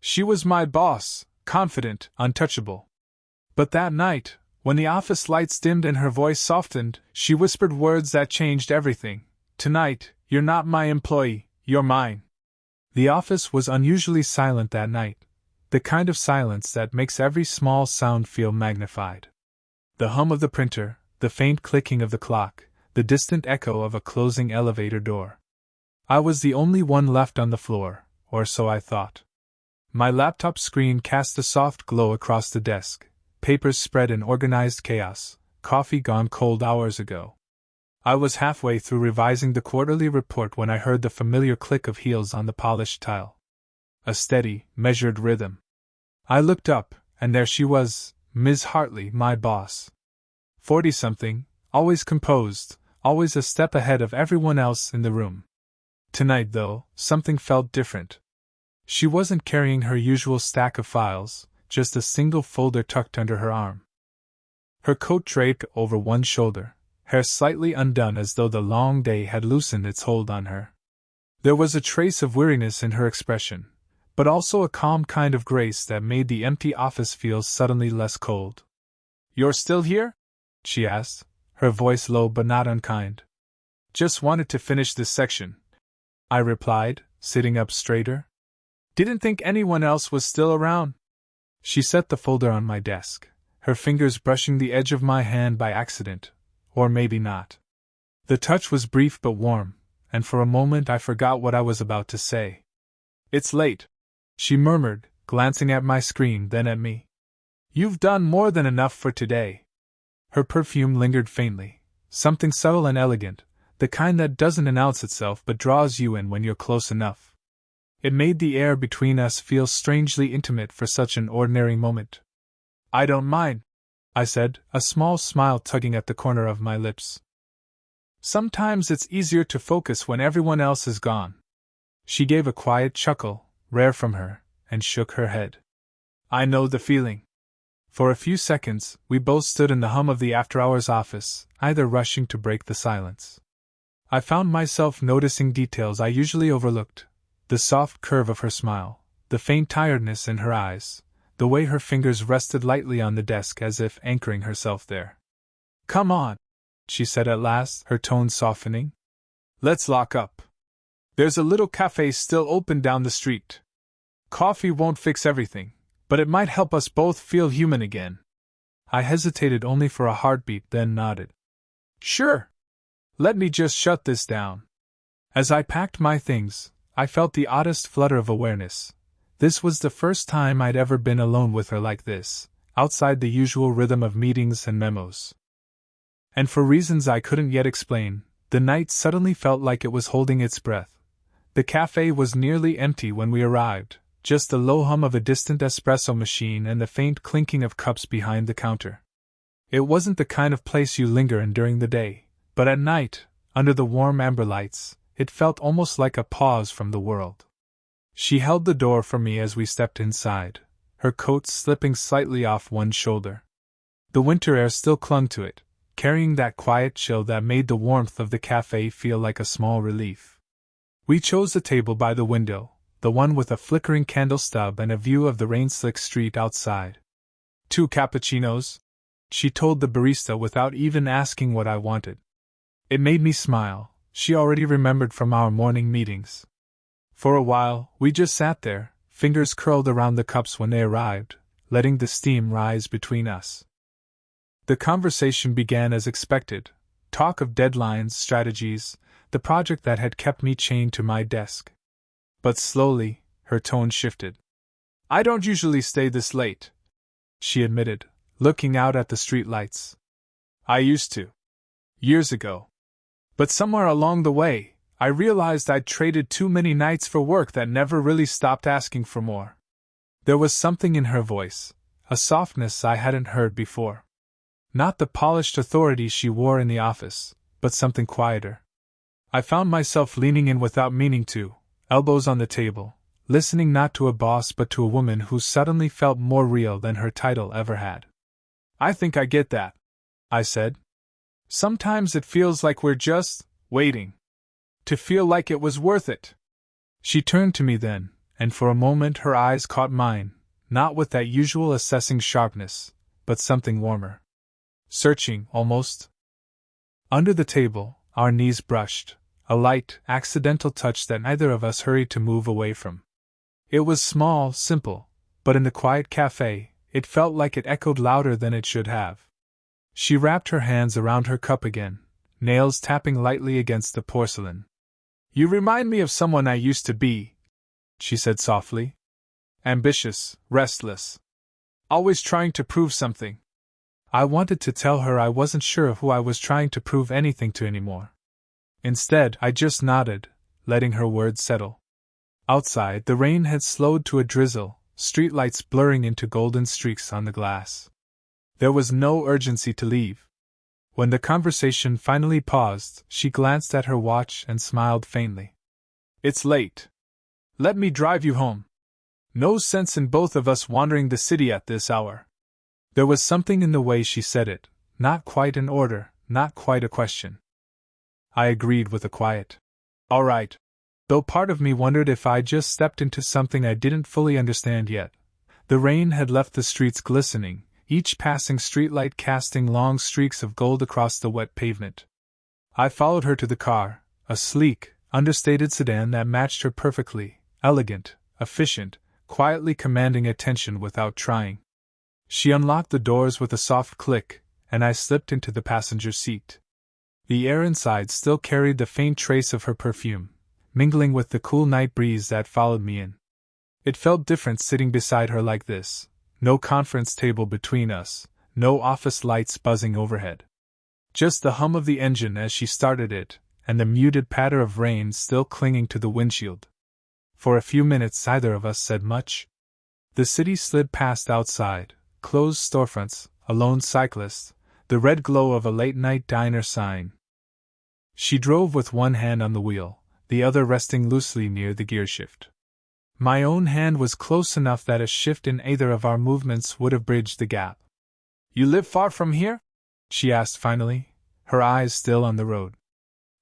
She was my boss, confident, untouchable. But that night, when the office lights dimmed and her voice softened, she whispered words that changed everything. "Tonight, you're not my employee, you're mine." The office was unusually silent that night, the kind of silence that makes every small sound feel magnified. The hum of the printer, the faint clicking of the clock, the distant echo of a closing elevator door. I was the only one left on the floor, or so I thought. My laptop screen cast a soft glow across the desk, papers spread in organized chaos, coffee gone cold hours ago. I was halfway through revising the quarterly report when I heard the familiar click of heels on the polished tile. A steady, measured rhythm. I looked up, and there she was, Ms. Hartley, my boss. 40-something, always composed, always a step ahead of everyone else in the room. Tonight, though, something felt different. She wasn't carrying her usual stack of files, just a single folder tucked under her arm. Her coat draped over one shoulder, hair slightly undone as though the long day had loosened its hold on her. There was a trace of weariness in her expression, but also a calm kind of grace that made the empty office feel suddenly less cold. "You're still here?" she asked, her voice low but not unkind. "Just wanted to finish this section," I replied, sitting up straighter. "Didn't think anyone else was still around." She set the folder on my desk, her fingers brushing the edge of my hand by accident, or maybe not. The touch was brief but warm, and for a moment I forgot what I was about to say. "It's late," she murmured, glancing at my screen, then at me. "You've done more than enough for today." Her perfume lingered faintly, something subtle and elegant, the kind that doesn't announce itself but draws you in when you're close enough. It made the air between us feel strangely intimate for such an ordinary moment. "I don't mind," I said, a small smile tugging at the corner of my lips. "Sometimes it's easier to focus when everyone else is gone." She gave a quiet chuckle, rare from her, and shook her head. "I know the feeling." For a few seconds, we both stood in the hum of the after-hours office, either rushing to break the silence. I found myself noticing details I usually overlooked. The soft curve of her smile, the faint tiredness in her eyes, the way her fingers rested lightly on the desk as if anchoring herself there. "Come on," she said at last, her tone softening. "Let's lock up. There's a little cafe still open down the street. Coffee won't fix everything, but it might help us both feel human again." I hesitated only for a heartbeat, then nodded. "Sure. Let me just shut this down." As I packed my things, I felt the oddest flutter of awareness. This was the first time I'd ever been alone with her like this, outside the usual rhythm of meetings and memos. And for reasons I couldn't yet explain, the night suddenly felt like it was holding its breath. The cafe was nearly empty when we arrived, just the low hum of a distant espresso machine and the faint clinking of cups behind the counter. It wasn't the kind of place you linger in during the day, but at night, under the warm amber lights, it felt almost like a pause from the world. She held the door for me as we stepped inside, her coat slipping slightly off one shoulder. The winter air still clung to it, carrying that quiet chill that made the warmth of the cafe feel like a small relief. We chose a table by the window, the one with a flickering candle stub and a view of the rain-slick street outside. "2 cappuccinos," she told the barista without even asking what I wanted. It made me smile. She already remembered from our morning meetings. For a while, we just sat there, fingers curled around the cups when they arrived, letting the steam rise between us. The conversation began as expected, talk of deadlines, strategies, the project that had kept me chained to my desk. But slowly, her tone shifted. "I don't usually stay this late," she admitted, looking out at the street lights. "I used to. Years ago. But somewhere along the way, I realized I'd traded too many nights for work that never really stopped asking for more." There was something in her voice, a softness I hadn't heard before. Not the polished authority she wore in the office, but something quieter. I found myself leaning in without meaning to, elbows on the table, listening not to a boss but to a woman who suddenly felt more real than her title ever had. "I think I get that," I said. "Sometimes it feels like we're just waiting to feel like it was worth it." She turned to me then, and for a moment her eyes caught mine, not with that usual assessing sharpness, but something warmer. Searching, almost. Under the table, our knees brushed, a light, accidental touch that neither of us hurried to move away from. It was small, simple, but in the quiet cafe, it felt like it echoed louder than it should have. She wrapped her hands around her cup again, nails tapping lightly against the porcelain. "You remind me of someone I used to be," she said softly. "Ambitious, restless. Always trying to prove something." I wanted to tell her I wasn't sure who I was trying to prove anything to anymore. Instead, I just nodded, letting her words settle. Outside, the rain had slowed to a drizzle, streetlights blurring into golden streaks on the glass. There was no urgency to leave. When the conversation finally paused, she glanced at her watch and smiled faintly. "It's late. Let me drive you home. No sense in both of us wandering the city at this hour." There was something in the way she said it, not quite an order, not quite a question. I agreed with a quiet, "All right," though part of me wondered if I just stepped into something I didn't fully understand yet. The rain had left the streets glistening, each passing streetlight casting long streaks of gold across the wet pavement. I followed her to the car, a sleek, understated sedan that matched her perfectly, elegant, efficient, quietly commanding attention without trying. She unlocked the doors with a soft click, and I slipped into the passenger seat. The air inside still carried the faint trace of her perfume, mingling with the cool night breeze that followed me in. It felt different sitting beside her like this. No conference table between us, no office lights buzzing overhead. Just the hum of the engine as she started it, and the muted patter of rain still clinging to the windshield. For a few minutes neither of us said much. The city slid past outside, closed storefronts, a lone cyclist, the red glow of a late-night diner sign. She drove with one hand on the wheel, the other resting loosely near the gearshift. My own hand was close enough that a shift in either of our movements would have bridged the gap. "You live far from here?" she asked finally, her eyes still on the road.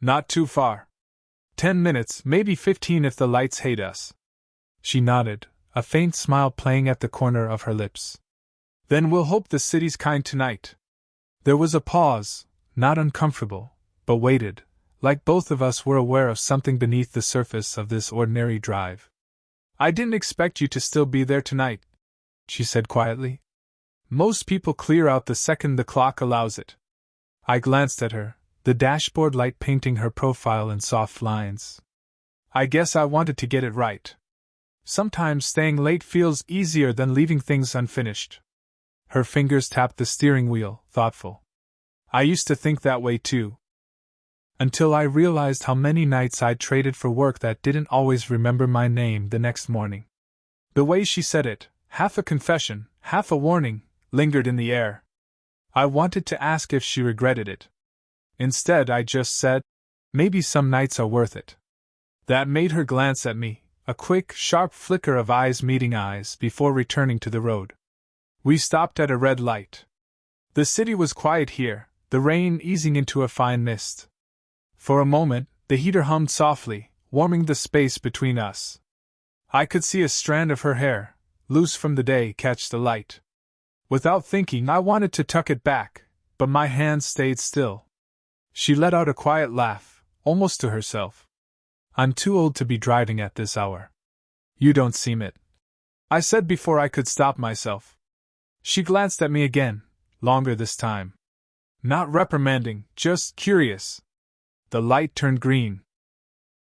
"Not too far. 10 minutes, maybe 15 if the lights hate us." She nodded, a faint smile playing at the corner of her lips. "Then we'll hope the city's kind tonight." There was a pause, not uncomfortable, but weighted, like both of us were aware of something beneath the surface of this ordinary drive. "I didn't expect you to still be there tonight," she said quietly. "Most people clear out the second the clock allows it." I glanced at her, the dashboard light painting her profile in soft lines. "I guess I wanted to get it right. Sometimes staying late feels easier than leaving things unfinished." Her fingers tapped the steering wheel, thoughtful. "I used to think that way too. Until I realized how many nights I'd traded for work that didn't always remember my name the next morning." The way she said it, half a confession, half a warning, lingered in the air. I wanted to ask if she regretted it. Instead, I just said, "Maybe some nights are worth it." That made her glance at me, a quick, sharp flicker of eyes meeting eyes before returning to the road. We stopped at a red light. The city was quiet here, the rain easing into a fine mist. For a moment, the heater hummed softly, warming the space between us. I could see a strand of her hair, loose from the day, catch the light. Without thinking, I wanted to tuck it back, but my hand stayed still. She let out a quiet laugh, almost to herself. "I'm too old to be driving at this hour." "You don't seem it," I said before I could stop myself. She glanced at me again, longer this time. Not reprimanding, just curious. The light turned green.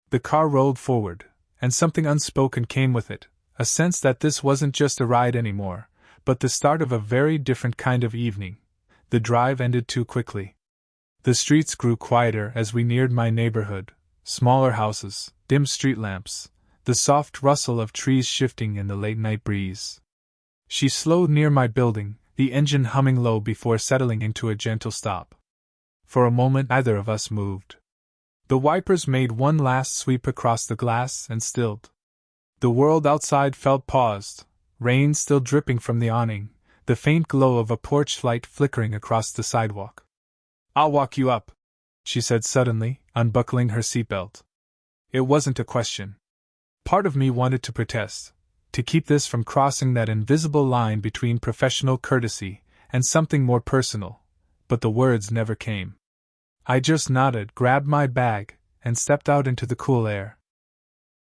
The car rolled forward, and something unspoken came with it, a sense that this wasn't just a ride anymore, but the start of a very different kind of evening. The drive ended too quickly. The streets grew quieter as we neared my neighborhood, smaller houses, dim street lamps, the soft rustle of trees shifting in the late-night breeze. She slowed near my building, the engine humming low before settling into a gentle stop. For a moment neither of us moved. The wipers made one last sweep across the glass and stilled. The world outside felt paused, rain still dripping from the awning, the faint glow of a porch light flickering across the sidewalk. "I'll walk you up," she said suddenly, unbuckling her seatbelt. It wasn't a question. Part of me wanted to protest, to keep this from crossing that invisible line between professional courtesy and something more personal, but the words never came. I just nodded, grabbed my bag, and stepped out into the cool air.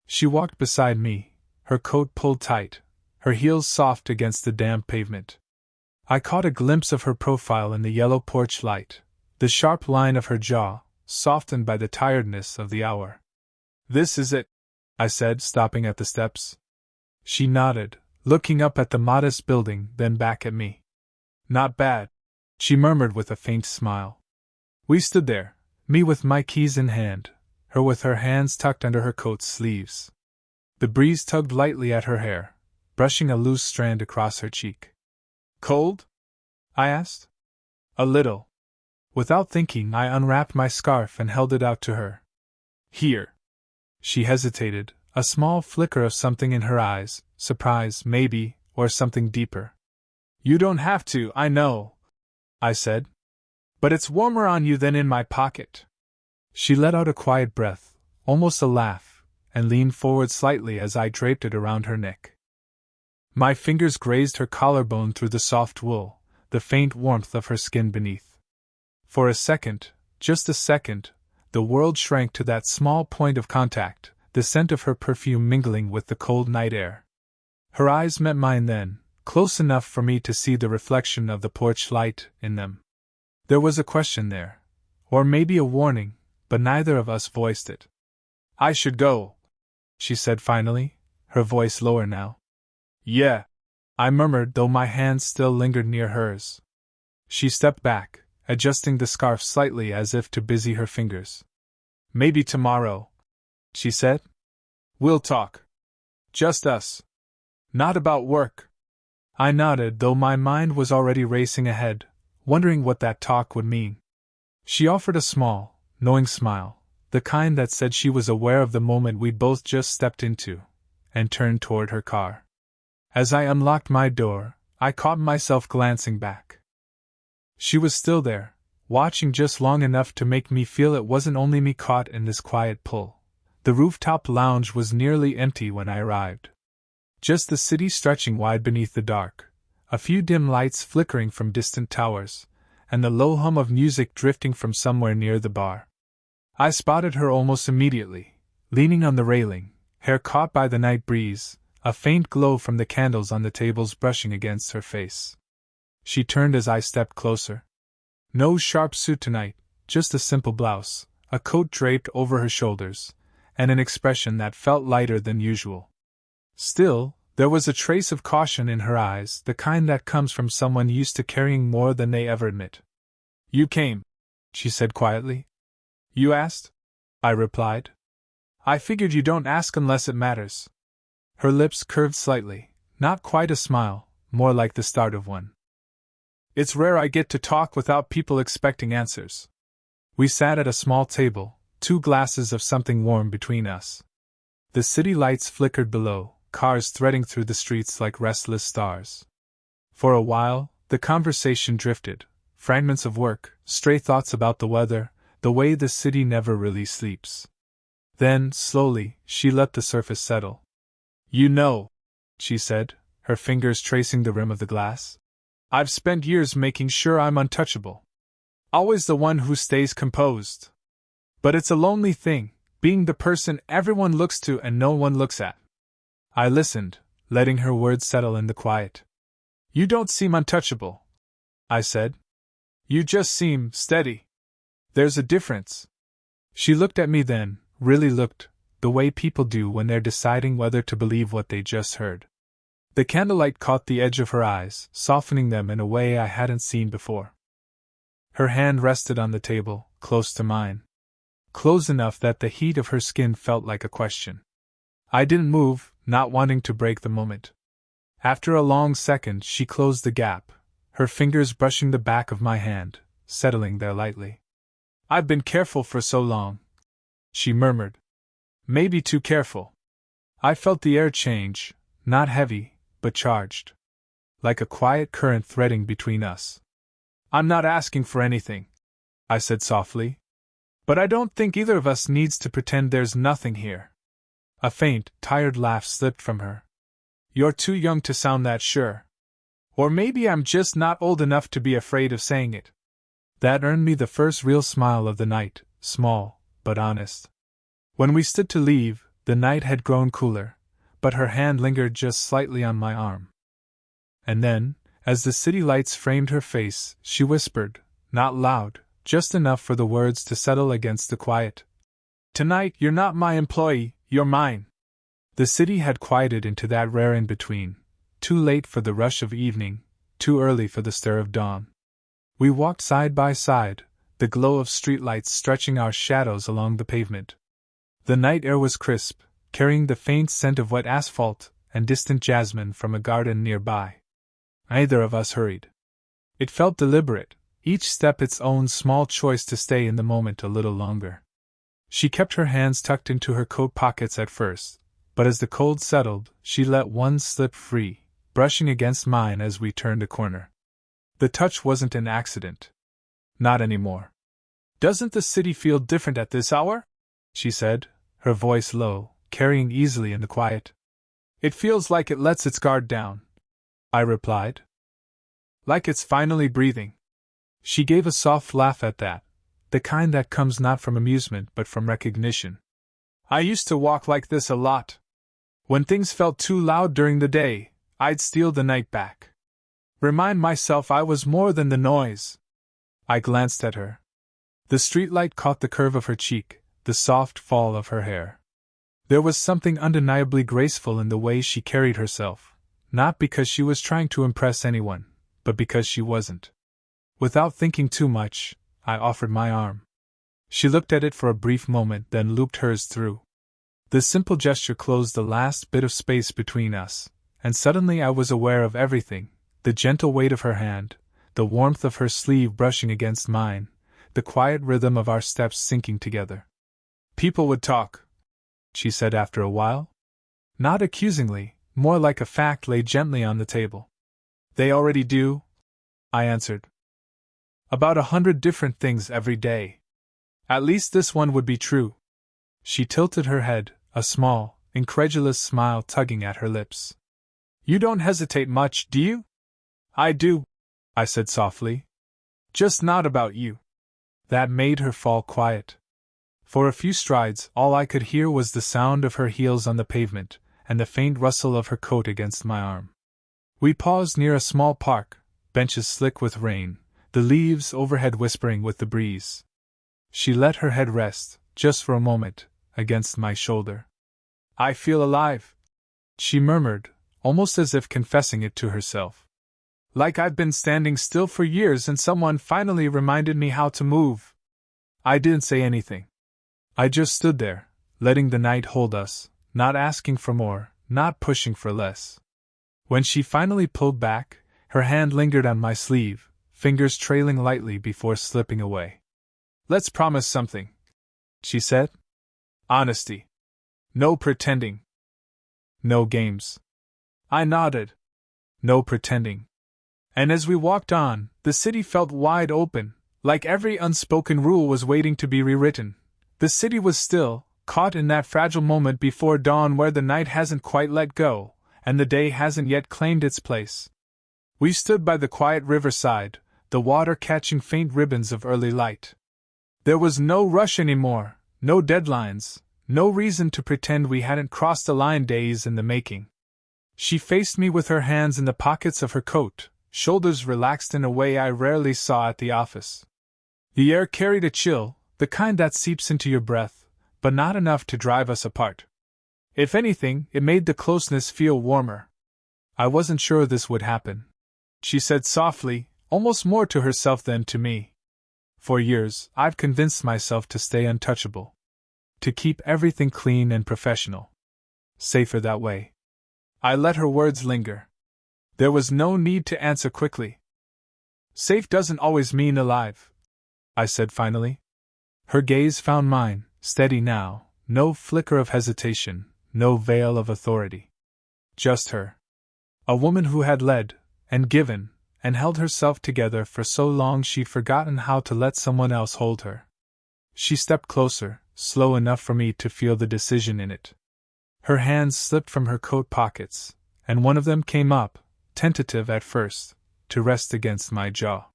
She walked beside me, her coat pulled tight, her heels soft against the damp pavement. I caught a glimpse of her profile in the yellow porch light, the sharp line of her jaw, softened by the tiredness of the hour. "This is it," I said, stopping at the steps. She nodded, looking up at the modest building, then back at me. "Not bad," she murmured with a faint smile. We stood there, me with my keys in hand, her with her hands tucked under her coat sleeves. The breeze tugged lightly at her hair, brushing a loose strand across her cheek. "Cold?" I asked. "A little." Without thinking, I unwrapped my scarf and held it out to her. "Here." She hesitated, a small flicker of something in her eyes, surprise, maybe, or something deeper. "You don't have to, I know," I said. "But it's warmer on you than in my pocket." She let out a quiet breath, almost a laugh, and leaned forward slightly as I draped it around her neck. My fingers grazed her collarbone through the soft wool, the faint warmth of her skin beneath. For a second, just a second, the world shrank to that small point of contact, the scent of her perfume mingling with the cold night air. Her eyes met mine then, close enough for me to see the reflection of the porch light in them. There was a question there, or maybe a warning, but neither of us voiced it. "I should go," she said finally, her voice lower now. "Yeah," I murmured, though my hands still lingered near hers. She stepped back, adjusting the scarf slightly as if to busy her fingers. "Maybe tomorrow," she said. "We'll talk. Just us. Not about work." I nodded, though my mind was already racing ahead, wondering what that talk would mean. She offered a small, knowing smile, the kind that said she was aware of the moment we'd both just stepped into, and turned toward her car. As I unlocked my door, I caught myself glancing back. She was still there, watching just long enough to make me feel it wasn't only me caught in this quiet pull. The rooftop lounge was nearly empty when I arrived. Just the city stretching wide beneath the dark, a few dim lights flickering from distant towers, and the low hum of music drifting from somewhere near the bar. I spotted her almost immediately, leaning on the railing, hair caught by the night breeze, a faint glow from the candles on the tables brushing against her face. She turned as I stepped closer. No sharp suit tonight, just a simple blouse, a coat draped over her shoulders, and an expression that felt lighter than usual. Still, there was a trace of caution in her eyes, the kind that comes from someone used to carrying more than they ever admit. "You came," she said quietly. "You asked?" I replied. "I figured you don't ask unless it matters." Her lips curved slightly, not quite a smile, more like the start of one. "It's rare I get to talk without people expecting answers." We sat at a small table, 2 glasses of something warm between us. The city lights flickered below, cars threading through the streets like restless stars. For a while, the conversation drifted, fragments of work, stray thoughts about the weather, the way the city never really sleeps. Then, slowly, she let the surface settle. "You know," she said, her fingers tracing the rim of the glass, "I've spent years making sure I'm untouchable. Always the one who stays composed. But it's a lonely thing, being the person everyone looks to and no one looks at." I listened, letting her words settle in the quiet. "You don't seem untouchable," I said. "You just seem steady. There's a difference." She looked at me then, really looked, the way people do when they're deciding whether to believe what they just heard. The candlelight caught the edge of her eyes, softening them in a way I hadn't seen before. Her hand rested on the table, close to mine. Close enough that the heat of her skin felt like a question. I didn't move, not wanting to break the moment. After a long second, she closed the gap, her fingers brushing the back of my hand, settling there lightly. "I've been careful for so long," she murmured. "Maybe too careful." I felt the air change, not heavy, but charged. Like a quiet current threading between us. "I'm not asking for anything," I said softly. "But I don't think either of us needs to pretend there's nothing here." A faint, tired laugh slipped from her. You're too young to sound that sure. Or maybe I'm just not old enough to be afraid of saying it. That earned me the first real smile of the night, small, but honest. When we stood to leave, the night had grown cooler, but her hand lingered just slightly on my arm. And then, as the city lights framed her face, she whispered, not loud, just enough for the words to settle against the quiet. Tonight you're not my employee, you're mine. The city had quieted into that rare in-between, too late for the rush of evening, too early for the stir of dawn. We walked side by side, the glow of streetlights stretching our shadows along the pavement. The night air was crisp, carrying the faint scent of wet asphalt and distant jasmine from a garden nearby. Neither of us hurried. It felt deliberate, each step its own small choice to stay in the moment a little longer. She kept her hands tucked into her coat pockets at first, but as the cold settled, she let one slip free, brushing against mine as we turned a corner. The touch wasn't an accident. Not anymore. Doesn't the city feel different at this hour? She said, her voice low, carrying easily in the quiet. It feels like it lets its guard down, I replied. Like it's finally breathing. She gave a soft laugh at that, the kind that comes not from amusement but from recognition. I used to walk like this a lot. When things felt too loud during the day, I'd steal the night back. Remind myself I was more than the noise. I glanced at her. The streetlight caught the curve of her cheek, the soft fall of her hair. There was something undeniably graceful in the way she carried herself, not because she was trying to impress anyone, but because she wasn't. Without thinking too much, I offered my arm. She looked at it for a brief moment, then looped hers through. The simple gesture closed the last bit of space between us, and suddenly I was aware of everything: the gentle weight of her hand, the warmth of her sleeve brushing against mine, the quiet rhythm of our steps syncing together. People would talk, she said after a while. Not accusingly, more like a fact laid gently on the table. They already do, I answered. About 100 different things every day. At least this one would be true. She tilted her head, a small, incredulous smile tugging at her lips. You don't hesitate much, do you? I do, I said softly. Just not about you. That made her fall quiet. For a few strides, all I could hear was the sound of her heels on the pavement, and the faint rustle of her coat against my arm. We paused near a small park, benches slick with rain, the leaves overhead whispering with the breeze. She let her head rest, just for a moment, against my shoulder. I feel alive, she murmured, almost as if confessing it to herself. Like I've been standing still for years and someone finally reminded me how to move. I didn't say anything. I just stood there, letting the night hold us, not asking for more, not pushing for less. When she finally pulled back, her hand lingered on my sleeve, fingers trailing lightly before slipping away. Let's promise something, she said. Honesty. No pretending. No games. I nodded. No pretending. And as we walked on, the city felt wide open, like every unspoken rule was waiting to be rewritten. The city was still, caught in that fragile moment before dawn where the night hasn't quite let go, and the day hasn't yet claimed its place. We stood by the quiet riverside, the water catching faint ribbons of early light. There was no rush anymore, no deadlines, no reason to pretend we hadn't crossed a line days in the making. She faced me with her hands in the pockets of her coat, shoulders relaxed in a way I rarely saw at the office. The air carried a chill, the kind that seeps into your breath, but not enough to drive us apart. If anything, it made the closeness feel warmer. I wasn't sure this would happen, she said softly, almost more to herself than to me. For years, I've convinced myself to stay untouchable. To keep everything clean and professional. Safer that way. I let her words linger. There was no need to answer quickly. Safe doesn't always mean alive, I said finally. Her gaze found mine, steady now, no flicker of hesitation, no veil of authority. Just her. A woman who had led, and given, and held herself together for so long she'd forgotten how to let someone else hold her. She stepped closer, slow enough for me to feel the decision in it. Her hands slipped from her coat pockets, and one of them came up, tentative at first, to rest against my jaw.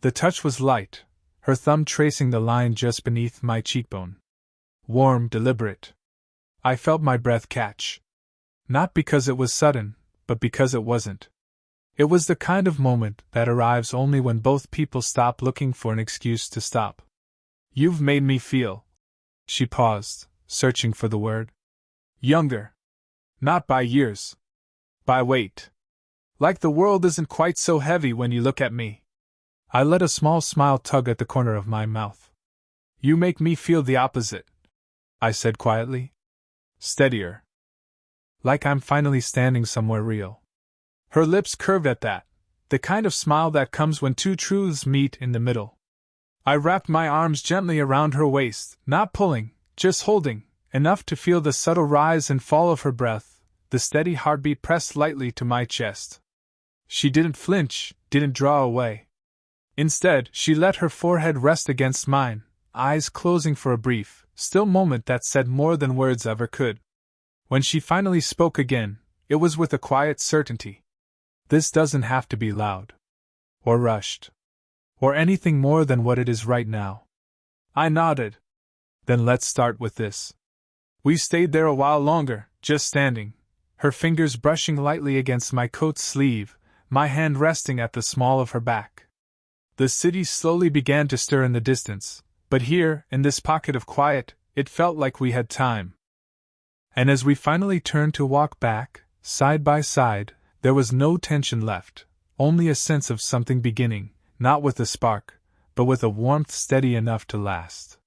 The touch was light, her thumb tracing the line just beneath my cheekbone. Warm, deliberate. I felt my breath catch. Not because it was sudden, but because it wasn't. It was the kind of moment that arrives only when both people stop looking for an excuse to stop. You've made me feel. She paused, searching for the word. Younger. Not by years. By weight. Like the world isn't quite so heavy when you look at me. I let a small smile tug at the corner of my mouth. You make me feel the opposite, I said quietly. Steadier. Like I'm finally standing somewhere real. Her lips curved at that, the kind of smile that comes when two truths meet in the middle. I wrapped my arms gently around her waist, not pulling, just holding, enough to feel the subtle rise and fall of her breath, the steady heartbeat pressed lightly to my chest. She didn't flinch, didn't draw away. Instead, she let her forehead rest against mine, eyes closing for a brief, still moment that said more than words ever could. When she finally spoke again, it was with a quiet certainty. This doesn't have to be loud. Or rushed. Or anything more than what it is right now. I nodded. Then let's start with this. We stayed there a while longer, just standing, her fingers brushing lightly against my coat sleeve, my hand resting at the small of her back. The city slowly began to stir in the distance, but here, in this pocket of quiet, it felt like we had time. And as we finally turned to walk back, side by side, there was no tension left, only a sense of something beginning, not with a spark, but with a warmth steady enough to last.